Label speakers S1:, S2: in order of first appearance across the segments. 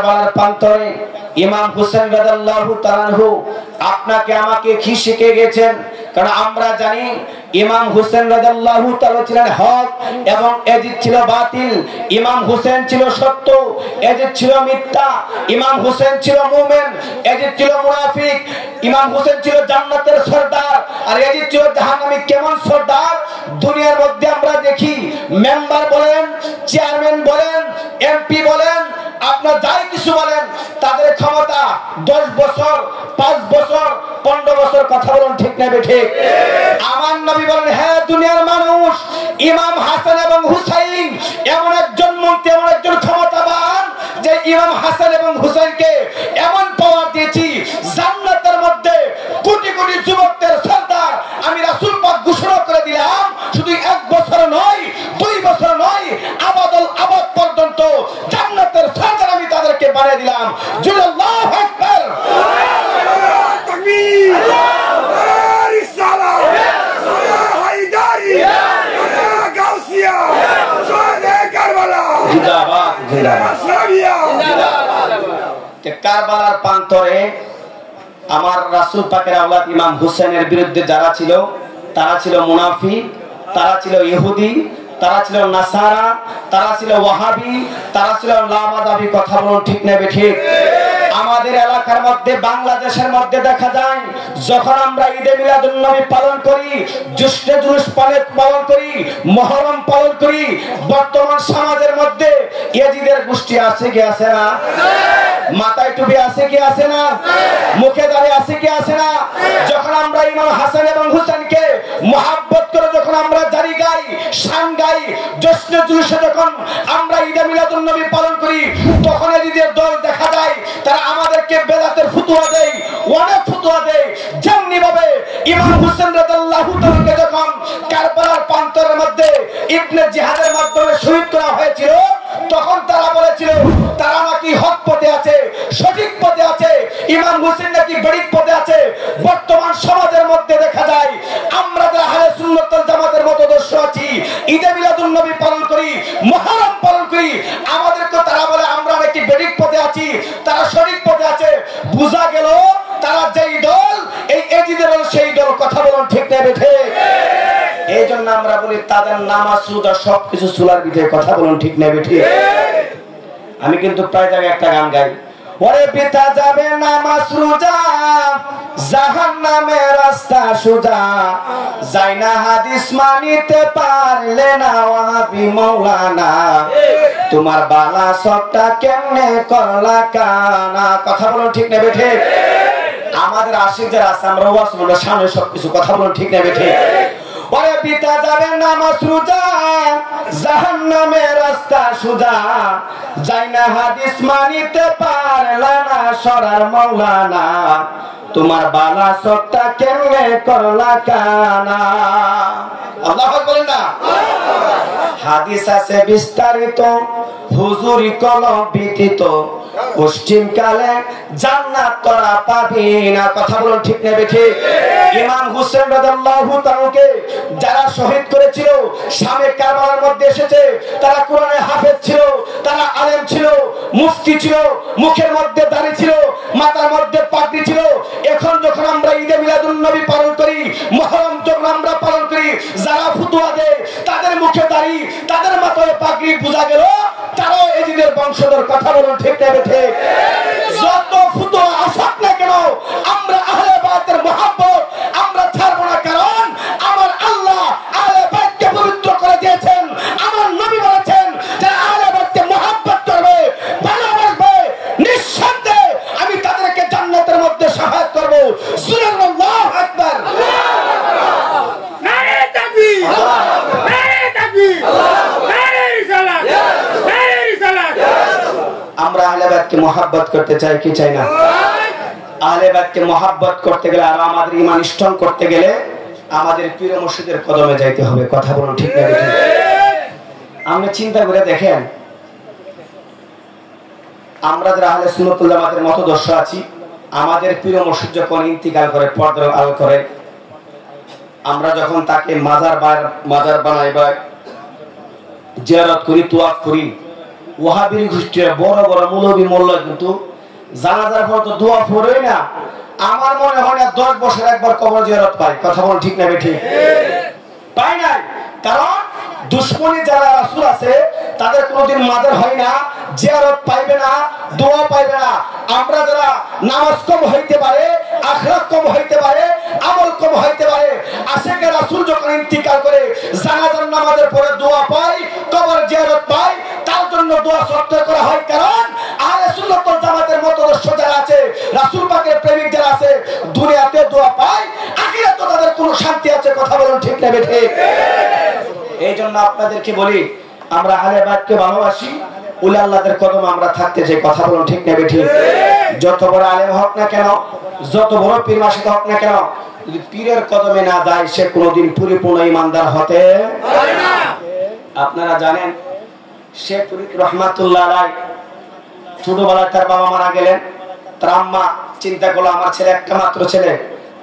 S1: কারবালার প্রান্তরে ইমাম হুসেন রাদিয়াল্লাহু তাআলা আনহু আপনাকে আমাকে কি শিখে গেছেন, কারণ আমরা জানি ইমাম হুসেন রাদিয়াল্লাহু তাআলা ছিলেন হক এবং ইয়াজিদ ছিল বাতিল। ইমাম হুসেন ছিল সত্য, ইয়াজিদ ছিল মিথ্যা। ইমাম হুসেন ছিল মুমিন, ইয়াজিদ ছিল মুনাফিক। ইমাম হুসেন ছিল জান্নাতের সরদার আর ইয়াজিদ ছিল জাহান্নামী। কেমন সরদার? দুনিয়ার মধ্যে আমরা দেখি মেম্বার বলেন, চেয়ারম্যান বলেন, এমপি বলেন, আপনার যাই কিছু বলেন, তাদের ক্ষমতা 10 বছর, 5 বছর, 15 বছর। কথা বলুন ঠিক না বেঠিক? আমার নবী বলেন, হ্যাঁ দুনিয়ার মানুষ, ইমাম হাসান এবং হুসাইন এমন একজন মন্ত্রী, এমন একজন ক্ষমতাবান যে ইমাম হাসান এবং হুসাইনকে এমন পাওয়ার দিয়েছি, জান্নাতের মধ্যে কোটি কোটি যুবকদের সরদার আমি রাসূল পাক ঘোষণা করে দিলাম। শুধু 1 বছর নয়, 2 বছর নয়, আবাদুল আবাদ পর্যন্ত জান্নাতের সরদার আমি তাদেরকে বানিয়ে দিলাম। জুড়ে আল্লাহু আকবার,
S2: তাকবীর, রিসালাত, হায়দারি, গাউসিয়া, সোহাদে কারবালা,
S1: জিন্দাবাদ জিন্দাবাদ জিন্দাবাদ। কারবালার প্রান্তরে আমার রাসূল পাকের আওলাদ ইমাম হুসেনের বিরুদ্ধে যারা ছিল, তারা ছিল মুনাফিক, তারা ছিল ইহুদি, তারা ছিল নাসারা, তারা ছিল ওয়াহাবি, তারা ছিল লামাদাবি। কথা বলুন ঠিক না বেঠিক? আমাদের এলাকার মধ্যে, বাংলাদেশের মধ্যে দেখা যায় যখন আমরা ঈদে মিলাদুন নবী পালন করি, জুসনে জুলুস পালন করি, মুহররম পালন করি, বর্তমান সমাজের মধ্যে ইয়াজিদের গোষ্ঠী আছে কি আছে না? মাথায় টুপি আছে কি আছে না? মুখে দাড়ি আছে কি আছে না? যখন আমরা ইমাম হাসান এবং হুসেনকে মুহাব্বত করে যখন আমরা জারি গাই, শান গাই, জশ্নে জুলুসে যখন আমরা ঈদে মিলাদুন নবী পালন করি, তখন এদের দল দেখা যায় তারা আমাদেরকে বেদাতের ফতোয়া দেয়, অনেক ফতোয়া দেয়। যেমনি ভাবে ইমাম হুসেন রাদিয়াল্লাহু তাআলাকে যখন কারবালার প্রান্তরের মধ্যে ইবনে জিহাদের মাধ্যমে শহীদ করা হয়েছিল, তখন তারা বলেছিল তারা নাকি হক পথে আছে, সঠিক পথে আছে, ইমাম হুসেন নাকি বেঠিক পথে আছে। বর্তমান সমাজের মধ্যে দেখা যায় আমরা যারা আহলে সুন্নাত ওয়াল জামাতের মতদর্শ আছি, ঈদে মিলাদুন নবী পালন করি, মুহররম পালন করি, আমাদেরকে তারা বলে আমরা নাকি বেঠিক পথে আছি, তারা সঠিক পথে আছে। বুঝা গেল তারা যেই দল, এই ইয়াজিদের সেই দল। কথা বলুন ঠিক না বেঠিক? এই জন্য আমরা বলি তাদের নামাজ রোজা সবকিছু চুলার ভিতরে। কথা বলুন ঠিক না বেঠিক? আমি কিন্তু প্রায় জায়গায় একটা গান গাই, ওরে পিতা যাবে নামাজ রোজা, জাহান্নামের রাস্তা সোজা, যাই না হাদিস মানিতে পারলে না ওয়াহাবি মাওলানা, তোমার বালা সবটা কেমনে করলা কানা। কথা বলুন ঠিক না বেঠিক? আমাদের আশিক যারা আছে আমরা ওয়াজ বলে সামনে সবকিছু। কথা বলুন ঠিক না বেঠিক? ওরে পিতা যাবে নামাজ রোজা, জাহান্নামের রাস্তা সোজা, যাই না হাদিস মানিতে পারলা না সরার মাওলানা, তোমার বালা সবটা কেমনে করলা কানা। আল্লাহু আকবার বলেন না? হাদিস আছে বিস্তারিত, হুজুরি কলম ব্যতীত, পশ্চিম কালে জান্নাত তোরা পাবি না। কথা বলুন ঠিক না বেঠিক? ইমাম হুসেন রাদিয়াল্লাহু তাআলাকে যারা শহীদ করেছিল, শামে কারবালার মধ্যে এসেছে, তারা কোরআনের হাফেজ ছিল, তারা আলেম ছিল, মুফতি ছিল, মুখের মধ্যে দাড়ি ছিল, মাথার মধ্যে পাগড়ি ছিল। এখন যখন আমরা ঈদে মিলাদুন নবী পালন করি, মুহররম যখন আমরা পালন করি, যারা ফতোয়া দেয় তাদের মুখে দাড়ি, তাদের মাথায় পাগড়ি, বোঝা গেল তারাও ইয়াজিদের বংশধর। কথা বলুন ঠিক না বেঠিক? যত ফতোয়া আসুক না কেন, আমরা আহলে বায়তের মুহাব্বত আমরা ছাড়বো না, কারণ আমার আল্লাহ আহলে বায়তকে পবিত্র করে দিয়েছেন। আমার নবী বলেছেন যারা আহলে বায়তকে মুহাব্বত করবে, ভালোবাসবে, নিঃসন্দেহে আমি তাদেরকে জান্নাতের মধ্যে সহায়তা করব। সুবহানাল্লাহু আকবার।
S2: নারে তাকবীর, নারে তাকবীর, নারে রিসালাত, নারে রিসালাত।
S1: আমরা আহলে বায়তকে মুহাব্বত করতে চাই কি চাই না? আহলে বায়তকে মুহাব্বত করতে গেলে আর আমাদের ঈমান স্ট্রং করতে গেলে আমাদের পীর মুর্শিদের কদমে যাইতে হবে। কথা বলুন ঠিক না বেঠিক? আপনি চিন্তা করে দেখেন, আমরা যারা আহলে সুন্নাত ওয়াল জামাতের মতদর্শ আছি, আমাদের পীর মুর্শিদ যখন ইন্তিকাল করে, পর্দা আল করে, আমরা যখন তাকে মাজার বানাই বা জিয়ারত করি, তোয়াফ করি, ওয়াহাবি গোষ্ঠীর বড় বড় মৌলবী মোল্লা কিন্তু জানাজার পর তো দোয়া পড়েই না। আমার মনে হয় না 10 বছর একবার কবর জিয়ারত পায়। কথা বল ঠিক না বেঠিক? পাই নাই। কারণ দুশ্মনী যারা রাসূল আছে তাদের কোনোদিন মাদার হয় না, জিয়ারত পাইবে না, দোয়া পাইবে না। আমরা যারা নামাজ কম হইতে পারে, আখলাক কম হইতে পারে, আমল কম হইতে পারে, আশিকে রাসূল যখন ইন্তিকাল করে জানাজার নামাজের পরে দোয়া পাই, কবর জিয়ারত পাই, তার জন্য দোয়া শ্রদ্ধা করা হয়। কারণ আহলে সুন্নাত ওয়াল জামাতের মতাদর্শ যারা আছে, রাসূল পাকের প্রেমিক যারা আছে, দুনিয়াতে দোয়া পায়, আখিরাতে তাদের কোনো শান্তি আছে। কথা বলুন ঠিক না বেঠিক? এই জন্য আপনাদেরকে বলি, আমরা আহলে বাইতকে ভালোবাসি, উলি আল্লাহদের কদমে আমরা থাকতে চাই। কথা বলুন ঠিক না বেঠিক? যত বড় আলেম হোক না কেন, যত বড় পীর মাশায়েখ হোক না কেন, যদি পীরের কদমে না যায় সে কোনোদিন পরিপূর্ণ ঈমানদার হতে পারে না। আপনারা জানেন শেখ ফরিদ রহমাতুল্লাহ আলাইহি ছোটবেলায় তার বাবা মারা গেলেন। তার আম্মা চিন্তা করলো আমার ছেলে একটা মাত্র ছেলে,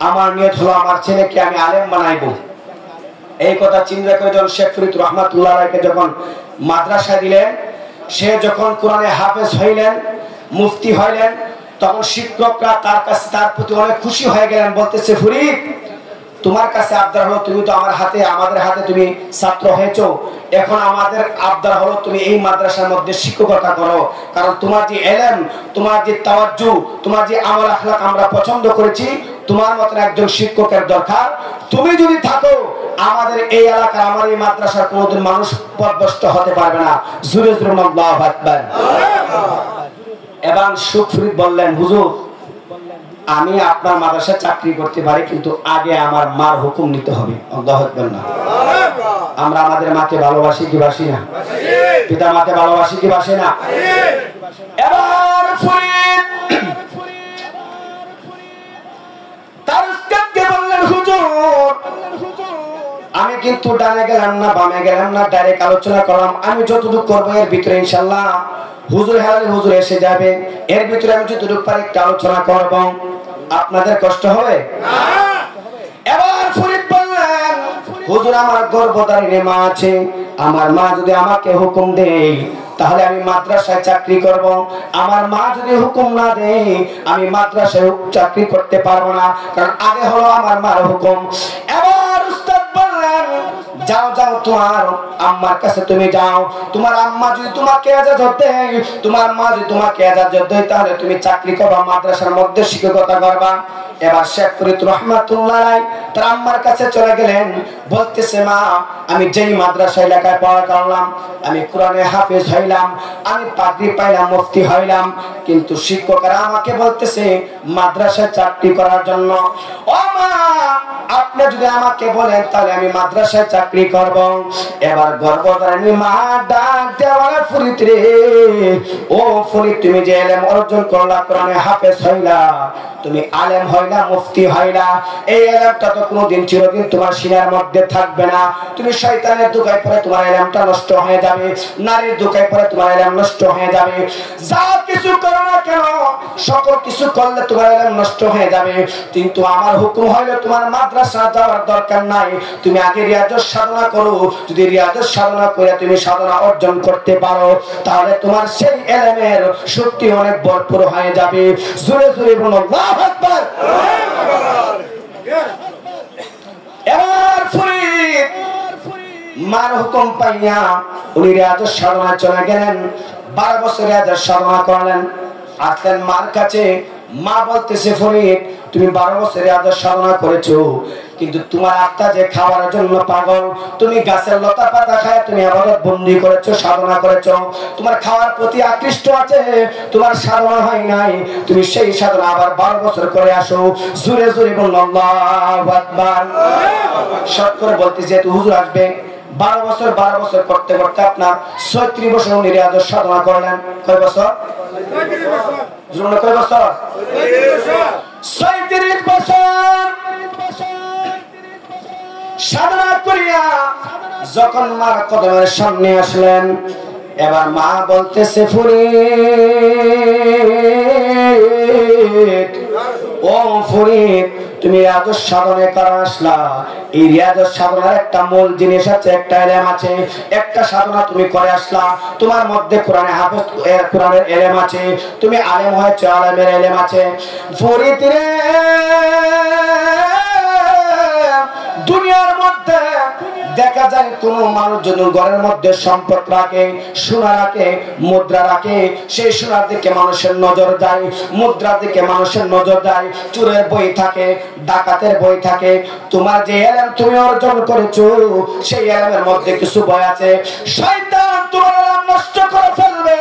S1: আমার নিয়ত হলো আমার ছেলেকে আমি আলেম বানাইবো। এই কথা চিন্তা করে যখন শেখ ফরিদ রহমাতুল্লাহ আলাইহিকে যখন মাদ্রাসায় দিলেন, সে যখন কোরআনে হাফেজ হইলেন, মুফতি হইলেন, তখন শিক্ষকরা তার কাছে তার প্রতি অনেক খুশি হয়ে গেলেন। বলতেছে, ফরিদ তোমার কাছে আবদার হলো, তুমি তো আমাদের হাতে তুমি ছাত্র হয়েছো, এখন আমাদের আবদার হলো তুমি এই মাদ্রাসার মধ্যে শিক্ষকতা করো। কারণ তোমার যে ইলম, তোমার যে তাওয়াজ্জু, তোমার যে আমল আখলাক আমরা পছন্দ করেছি, তোমার মতন একজন শিক্ষকের দরকার। তুমি যদি থাকো আমাদের এই এলাকার, আমার এই মাদ্রাসার কোনোদিন মানুষ পথভ্রষ্ট হতে পারবে না। জোরে জোরে আল্লাহু আকবার। এবং শেখ ফরিদ বললেন, হুজুর আমি আপনার মাদ্রাসায় চাকরি করতে পারি, কিন্তু আগে আমার মার হুকুম নিতে হবে। আল্লাহু আকবার না? আমরা আমাদের মাকে ভালোবাসি কি বাসি না? পিতা মাকে ভালোবাসি কি বাসি না? এবার ফরিদ তার উস্তাদকে বললেন, হুজুর আমি কিন্তু ডানে গেলাম না, বামে গেলাম না, ডাইরেক্ট আলোচনা করলাম। আমি যতটুকু করবো এর ভিতরে ইনশাআল্লাহ হুজুর হারালে হুজুর এসে যাবে, এর ভিতরে আমি যতটুকু পারি একটা আলোচনা করব। আপনাদের কষ্ট হবে না? এবার ফরিদ বললেন, হুজুর আমার গর্ভধারিণী মা আছে, আমার মা যদি আমাকে হুকুম দেয় তাহলে আমি মাদ্রাসায় চাকরি করব। আমার মা যদি হুকুম না দেয় আমি মাদ্রাসায় চাকরি করতে পারবো না, কারণ আগে হলো আমার মার হুকুম। এবার উস্তাদ বললেন, যাও যাও তোমার আম্মার কাছে তুমি যাও, তোমার আম্মা যদি তোমাকে ইজাজত দেয়, তোমার মা যদি তোমাকে ইজাজত দেয়, তাহলে তুমি চাকরি করবা, মাদ্রাসার মধ্যে শিক্ষকতা করবা। এবার শেখ ফরিদ রহমাতুল্লাহ আলাইহি তার আম্মার কাছে চলে গেলেন। বলতেছে, মা আমি যেই মাদ্রাসায় লেখায় পড়া করলাম, আমি কোরআনে হাফেজ হইলাম, আমি পাগড়ি পাইলাম, মুফতি হইলাম, কিন্তু শিক্ষকরা আমাকে বলতেছে মাদ্রাসায় চাকরি করার জন্য। ও মা আপনি যদি আমাকে বলেন তাহলে আমি মাদ্রাসায় চাকরি করব। এবার গর্ভধারিণী মা ডাক দেওয়া, ফরিদ রে, ও ফরিদ তুমি যে ইলম অর্জন করলা, কোরআনে হাফেজ হইলা, তুমি আলেম হইলা, মুফতি হইলা, এই ইলমটা তো কোনোদিন চিরদিন তোমার সিনার মধ্যে থাকবে না। তুমি শয়তানের ধোঁকায় পড়ে তোমার ইলমটা নষ্ট হয়ে যাবে, নারীর ধোঁকায় পড়ে তোমার ইলম নষ্ট হয়ে যাবে। যা কিছু করো না কেন, সকল কিছু করলে তোমার ইলম নষ্ট হয়ে যাবে, কিন্তু আমার হুকুম হইলো তোমার মাদ্রাসা যাওয়ার দরকার নাই, তুমি আগে রিয়াজত সাধনা করো। যদি রিয়াজত সাধনা করে তুমি সাধনা অর্জন করতে পারো, তাহলে তোমার সেই ইলমের শক্তি অনেক ভরপুর হয়ে যাবে। জোরে জোরে বলো আল্লাহু আকবার। এবার ফরিদ মার হুকুম পাইয়া উনি রিয়াজত সাধনা চলে গেলেন। 12 বছর রিয়াজত সাধনা করলেন, আসলেন মার কাছে। মা বলতেছে, ফরিদ তুমি 12 বছর রিয়াজত সাধনা করেছো, কিন্তু তোমার আত্মা যে খাওয়ার জন্য পাগল, তুমি গাছের লতা পাতা খায় তুমি ইবাদত বন্দি করেছো, সাধনা করেছো, তোমার খাওয়ার প্রতি আকৃষ্ট আছে, তোমার সাধনা হয় নাই, তুমি সেই সাধনা আবার 12 বছর করে আসো। জোরে জোরে বলুন আল্লাহু আকবার। শর্ট করে বলতে যেহেতু হুজুর আসবে, 12 বছর করতে করতে আপনার 36 বছর উনি রিয়াজত সাধনা করলেন। কয় বছর? 36 বছর। 36 বছর সাধনা করিয়া যখন মার কদমের সামনে আসলেন, এবার মা বলতেছে, ফরিদ ও ফরিদ তুমি রিয়াজুস সাধনে করা আসলা। এই রিয়াজুস সাধনার একটা মূল জিনিস আছে, একটা ইলম আছে, একটা সাধনা তুমি করে আসলা। তোমার মধ্যে কোরআনে হাফেজ, কোরআনের ইলম আছে, তুমি আলেম হয়েছে, আলেমের ইলম আছে। ফরিদরে দুনিয়ার মধ্যে দেখা যায় কোন মানুষ যদি ঘরের মধ্যে সম্পদ রাখে, সোনা রাখে, মুদ্রা রাখে, সেই সোনার দিকে মানুষের নজর যায়, মুদ্রার দিকে মানুষের নজর যায়, চোরের বই থাকে, ডাকাতের বই থাকে। তোমার যে ইলম তুমি অর্জন করেছো, সেই ইলমের মধ্যে কিছু বই আছে, শয়তান তোমার ইলম নষ্ট করে ফেলবে,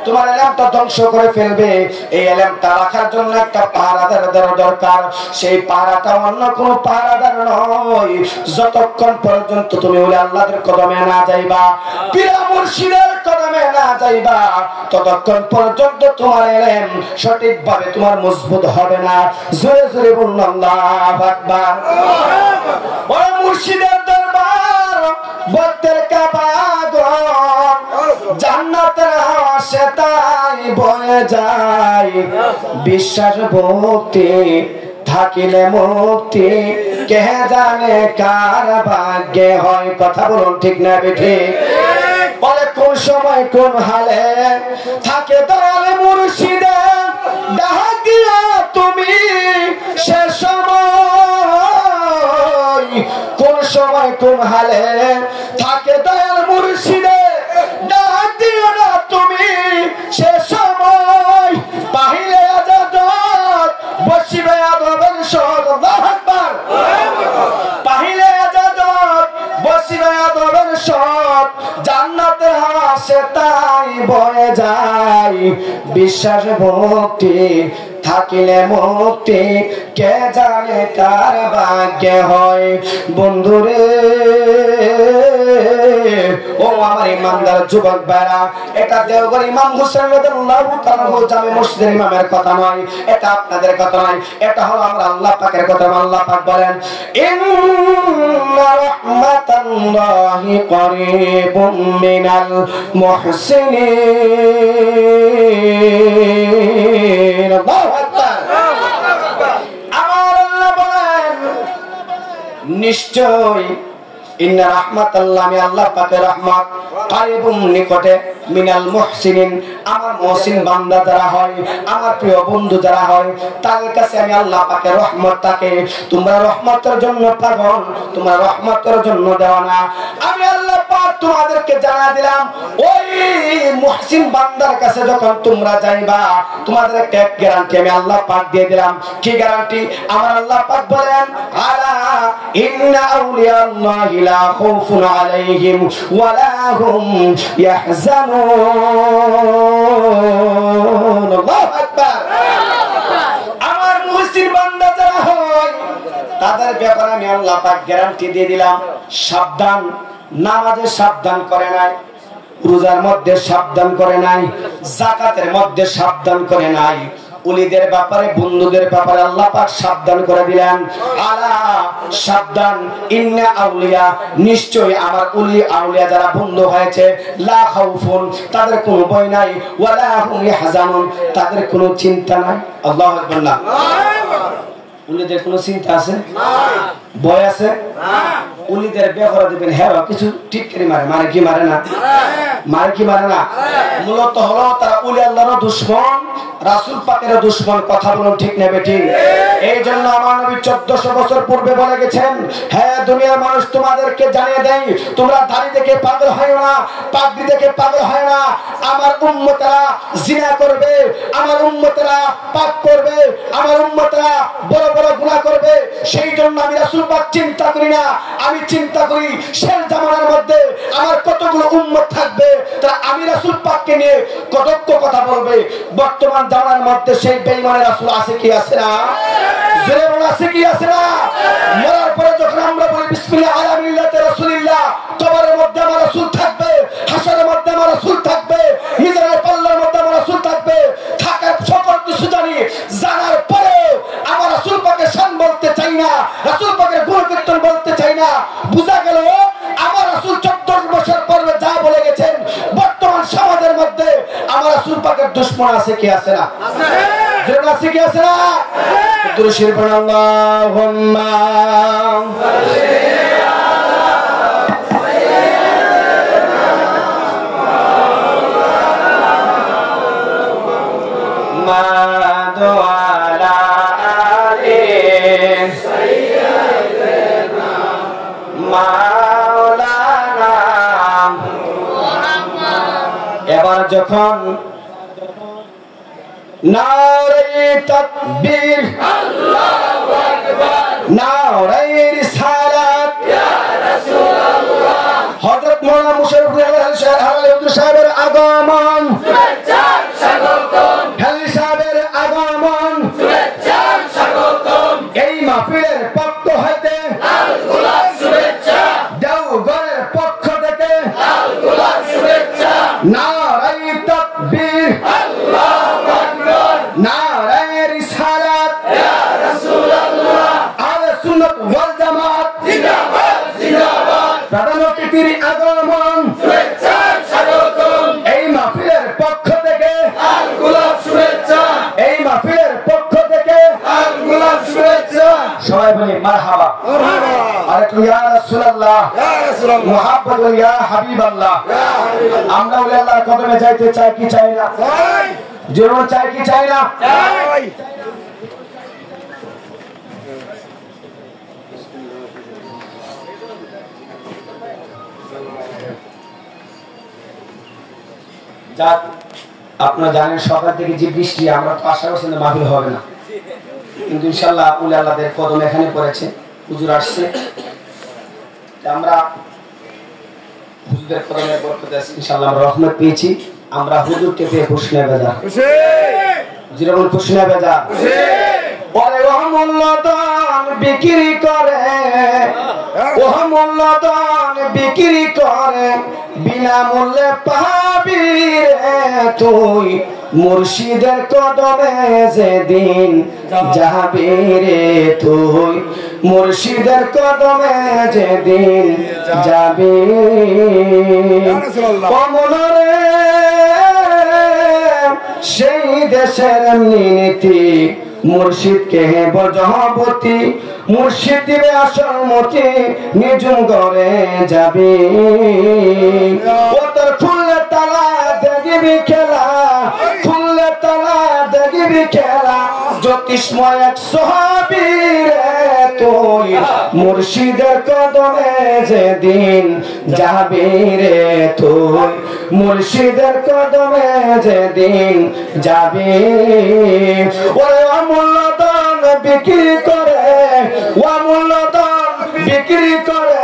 S1: তোমার ইলমটা ধ্বংস করে ফেলবে। এই ইলমটা রাখার জন্য একটা পাহারাদার দরকার। সেই পাহারাটা অন্য কোনো পাহারাদার নয়, যতক্ষণ পর্যন্ত তুমি ওই আল্লাহর কদমে না যাইবা, পীর মুর্শিদের কদমে না যাইবা, ততক্ষণ পর্যন্ত তোমার ইলম সঠিকভাবে তোমার মজবুত হবে না। জোরে জোরে বলুন আল্লাহু আকবার। ওই মুর্শিদের দরবার বক্তের কাবাগন, জান্নাতের হাওয়া তাই বয়ে যায়, বিশ্বাস ভক্তি থাকিলে মুক্তি, কে জানে কার ভাগ্যে হয়। কথা বলুন ঠিক না বেঠিক? বলে কোন সময় কোন হালে থাকে দয়ালে মুর্শিদে ডাকিয়া তুমি, সে সময় কোন সময় কোন হালে থাকে দয়াল মুর্শিদে ডাকিও না তুমি, সে সময় পাহিলে আজাদ বসিবে আদবের সদ। আল্লাহু আকবার। পাহিলে আজাদ বসিবে আদবের সদ, জান্নাতের হাওয়া তাই বয়ে যায়, বিশ্বাস ভক্তি থাকিলে মুক্তি, কে জানে কার ভাগ্যে হয়। বন্ধুরে ও আমার ইমানদার যুবক ভাইরা, এটা দেওঘর ইমাম হোসেন রাদিয়াল্লাহু তাআলা জামে মসজিদের ইমামের কথা নয়, এটা আপনাদের কথা নয়, এটা হলো আমরা আল্লাহ পাকের কথা। আল্লাহ পাক বলেন ইন্না রাহমাতাল্লাহি করিবুম মিনাল মুহসিনিন। আল্লাহু আকবার। আমার আল্লাহ বলেন নিশ্চয় ইন্না রাহমাতাল্লাহ, আমি আল্লাহ পাকের রহমত, কারিবুম নিকটে, মিনাল মুহসিনিন, আমার মুহসিন বান্দা যারা হয়, আমার প্রিয় বন্ধু যারা হয়, তাদের কাছে আমি আল্লাহ পাকের রহমত থাকে। তোমরা রহমতের জন্য পাগল, তোমরা রহমতের জন্য দেওয়ানা। আমি আল্লাহ পাক তোমাদেরকে জানা দিলাম, ওই মুহসিন বান্দার কাছে যখন তোমরা যাইবা, তোমাদের একটা গ্যারান্টি আমি আল্লাহ পাক দিয়ে দিলাম। কি গ্যারান্টি? আমার আল্লাহ পাক বলেন আলা ইন্না আউলিয়া আল্লাহি লা খাউফুন আলাইহিম ওয়া লা হুম ইয়াহজানুন। আল্লাহু আকবার। আমার মুহসিন বান্দা যারা হয়, তাদের ব্যাপারে আমি আল্লাহ পাক গ্যারান্টি দিয়ে দিলাম। সাবধান, নামাজে সাবধান করে নাই, রোজার মধ্যে সাবধান করে নাই, যাকাতের মধ্যে সাবধান করে নাই, উলিদের ব্যাপারে, বন্ধুদের ব্যাপারে আল্লাহ পাক সাবধান করে দিলেন। আলা সাবধান, ইন্না আউলিয়া, নিশ্চয়ই আমার উলি আউলিয়া যারা বন্ধু হয়েছে, লা খাউফুন, তাদের কোনো ভয় নাই, ওয়ালা হুম ইয়াহজানুন, তাদের কোনো চিন্তা নাই। আল্লাহু আকবার। না, উলিদের কোনো চিন্তা আছে? ভয় আছে? উলিদের বেহরা দিবেন, হ্যাঁ কিছু ঠিক করে মারে, মানে কি মারে না, মারে কি মারে না, মূলত হলো তারা উলি আল্লাহর দুশমন, রাসূল পাকের দুশমন। কথা বলুন ঠিক না বেঠিক? এই জন্য আমার নবী 1400 বছর পূর্বে বলে গেছেন, হ্যাঁ দুনিয়ার মানুষ তোমাদেরকে জানিয়ে দেয়, তোমরা দাড়ি দেখে পাগল হয় না, পাগড়ি দেখে পাগল হয় না। আমার উম্মতেরা জিনা করবে, আমার উম্মতেরা পাপ করবে, আমার উম্মতেরা বড় বড় গুনাহ করবে। সেই জন্য আমি রাসূল পাক চিন্তা করি না, আমি চিন্তা করি শেষ জামানার মধ্যে আমার কতগুলো উম্মত থাকবে, তারা আমি রাসূল পাককে নিয়ে কতক কথা বলবে। বর্তমান জামানার মধ্যে সেই বেঈমানের রাসূল আছে কি আছে না? জোরে বলা আছে কি আছে না? মরার পরে যখন আমরা বলি বিসমিল্লাহ আলা মিল্লাতে রাসূলিল্লাহ, কবরের মধ্যে আমার রাসূল থাকবে, হাসরের মধ্যে আমার রাসূল থাকবে, মিজানের পাল্লার মধ্যে আমার রাসূল থাকবে, থাকার সকল কিছু জানি, জানার পরে আমার রাসূল পাকের শান বলতে চাই না, রাসূল পাকের গুণকীর্তন বলতে চাই না। বুঝা গেল আমার রাসূল 14 বছর পূর্বে যা বলে গেছেন, বর্তমান সমাজের মধ্যে আমার রাসূল পাকের দুশমন আছে কি আছে না? যেটা শিখে আছে না দুরূদ শরীফ পড়ুন আল্লাহুম্মা মাদু আলা আলি সাইয়্যিদিনা মাওলানা মুহাম্মদ। এবার যখন নারে তাকবীর আল্লাহু আকবার নারে রিসালাত ইয়া রাসূলুল্লাহ হযরত মাওলানা মুশাররফ আলী সাহেবের আগমন শুভেচ্ছার স্বাগতম আলী সাহেবের আগমন শুভেচ্ছার স্বাগতম এই মাহফিলের পক্ষ হইতে লাল গোলাপ শুভেচ্ছা দেওঘরের পক্ষ থেকে লাল গোলাপ শুভেচ্ছা নারে তাকবীর আল্লাহু আকবার নারে রিসালাত ইয়া রাসূলুল্লাহ আহলে সুন্নাত ওয়াল জামাত জিন্দাবাদ জিন্দাবাদ প্রধান অতিথির আগমন শুভেচ্ছার স্বাগতম এই মাহফিলের পক্ষ থেকে লাল গোলাপ শুভেচ্ছা এই মাহফিলের পক্ষ থেকে লাল গোলাপ শুভেচ্ছা সবাই বলি মারহাবা মারহাবা আরেকটু ইয়া রাসূলুল্লাহ ইয়া রাসূলুল্লাহ মুহাব্বত বলি ইয়া হাবিবাল্লাহ ইয়া হাবিবাল্লাহ আমরা ওলি আল্লাহর কদমে যাইতে চাই কি চাই না চাই জীবন চাই কি চাই না চাই যাক আপনারা জানেন সকাল থেকে যে বৃষ্টি আমরা তো আশা করছি মাহফিল হবে না কিন্তু ইনশাআল্লাহ ওলি আল্লাহদের কদম এখানে পড়েছে হুজুর আসছে আমরা হুজুরের কদমের বরকতে ইনশাআল্লাহ আমরা রহমত পেয়েছি আমরা হুজুরকে পেয়ে খুশি না বেজা খুশি যেরকম খুশি না বেজা খুশি বলে ওহমুল্লাদান বিক্রি করে ওহমুল্লাদান বিক্রি করে বিনা মূল্যে পাবি রে তুই মুর্শিদের কদমে যেদিন যাবি রে তুই মুর্শিদের কদমে যেদিন যাবি কমলরে সেই দেশের নীতি মুর্শিদ কে বজহবতী মুর্শিদ দিবে আসল মতি নিজুম করে যাবি ও তোর খুললে তালা দেখবি খেলা খুললে তালা দেখবি খেলা জ্যোতিষময় এক সাহাবী রে তুই মুর্শিদের কদমে যেদিন যাবি রে তুই মুর্শিদের কদমে যেদিন যাবি ওরে অমূল্যদান বিক্রি করে অমূল্যদান বিক্রি করে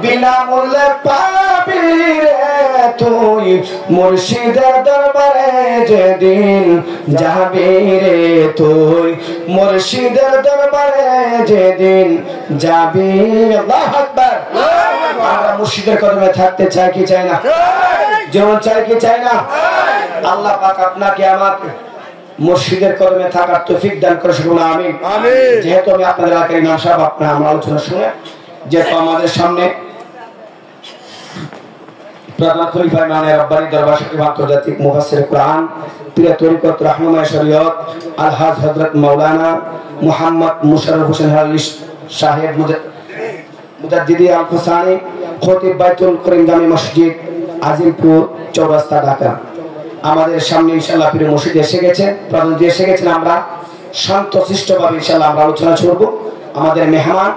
S1: বিনা মূল্যে পাবি রে তুই মুর্শিদের দরবারে যেদিন যাবি রে তুই মুর্শিদের দরবারে যেদিন যাবি আল্লাহু আকবার আমরা মুর্শিদের কদমে থাকতে চাই কি চাই না যেমন চাই কি চাই না আল্লাহ পাক আপনাকে আমাকে মুর্শিদের কদমে থাকার তৌফিক দান করে শুনুন আমিন আমিন যেহেতু আমি আপনাদের এলাকার ইমাম সাহেব আপনারা আমার আলোচনা শুনে যেহেতু আমাদের সামনে প্রধান খলিফা ইমাম রাব্বানি দরবার শরীফ আন্তর্জাতিক মুফাসসির কুরআন পীর তরিকত রাহনুমায়ে শরীয়ত আলহাজ হযরত মাওলানা মুহাম্মদ মুশাররফ হোসেন আলী সাহেব মুজাদ্দিদি আল হুসাইনি খতিব বাইতুল করিম জামি মসজিদ আজিমপুর চৌরাস্তা ঢাকা আমাদের সামনে ইনশাআল্লাহ পীর মুর্শিদ এসে গেছে প্রধান জি এসে গেছেন আমরা শান্তশিষ্টভাবে ইনশাআল্লাহ আমরা আলোচনা করব আমাদের মেহমান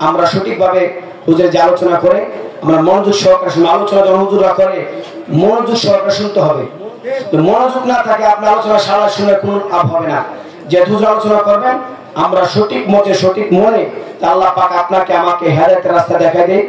S1: আমরা সঠিকভাবে হুজুরের যে আলোচনা করে আমরা মনোযোগ সহকারে শুনবো আলোচনা যখন হুজুররা করে মনোযোগ সহকারে শুনতে হবে মনোযোগ না থাকে আপনার আলোচনা সারা শুনে কোনো লাভ হবে না যে হুজুর আলোচনা করবেন আমরা সঠিক মতে সঠিক মনে আল্লাহ পাক আপনাকে আমাকে হেদায়েতের রাস্তা দেখায় দেয়